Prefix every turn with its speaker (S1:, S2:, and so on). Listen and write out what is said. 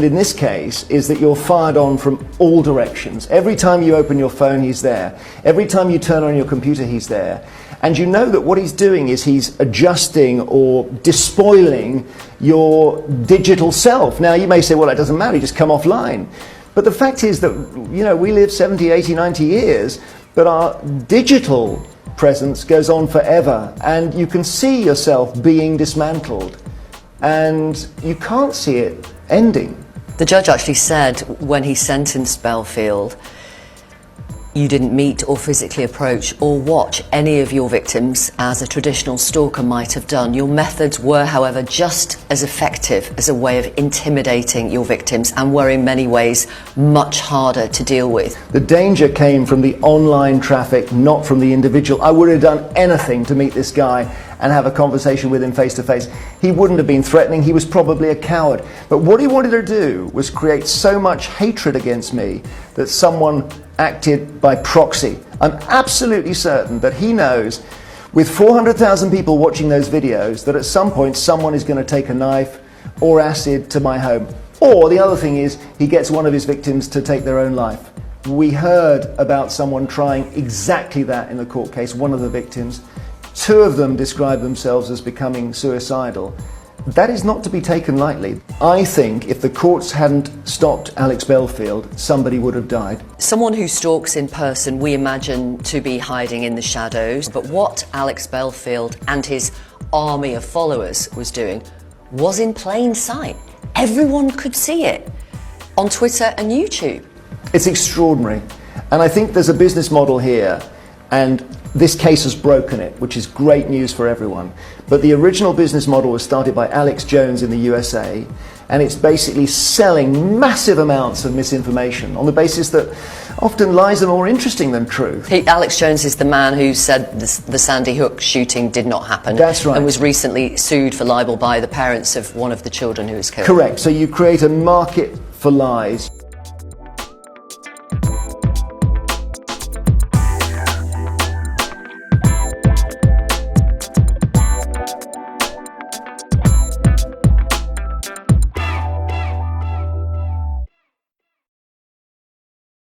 S1: In this case is that you're fired on from all directions. Every time you open your phone, he's there. Every time you turn on your computer, he's there. And you know that what he's doing is he's adjusting or despoiling your digital self. Now, you may say, well, it doesn't matter, you just come offline. But the fact is that, you know, we live 70, 80, 90 years, but our digital presence goes on forever. And you can see yourself being dismantled. And you can't see it ending.
S2: The judge actually said when he sentenced Belfield, you didn't meet or physically approach or watch any of your victims as a traditional stalker might have done. Your methods were, however, just as effective as a way of intimidating your victims and were in many ways much harder to deal with.
S1: The danger came from the online traffic, not from the individual. I would have done anything to meet this guy and have a conversation with him face to face. He wouldn't have been threatening, he was probably a coward. But what he wanted to do was create so much hatred against me that someone acted by proxy. I'm absolutely certain that he knows, with 400,000 people watching those videos, that at some point someone is going to take a knife or acid to my home. Or the other thing is, he gets one of his victims to take their own life. We heard about someone trying exactly that in the court case, one of the victims. Two of them described themselves as becoming suicidal. That is not to be taken lightly. I think if the courts hadn't stopped Alex Belfield, somebody would have died.
S2: Someone who stalks in person we imagine to be hiding in the shadows, but what Alex Belfield and his army of followers was doing was in plain sight. Everyone could see it on Twitter and YouTube. It's
S1: extraordinary. And I think there's a business model here, and this case has broken it, which is great news for everyone. But the original business model was started by Alex Jones in the USA, and it's basically selling massive amounts of misinformation on the basis that often lies are more interesting than truth.
S2: Alex Jones is the man who said the Sandy Hook shooting did not happen.
S1: That's right.
S2: And was recently sued for libel by the parents of one of the children who was killed.
S1: Correct. So you create a market for lies.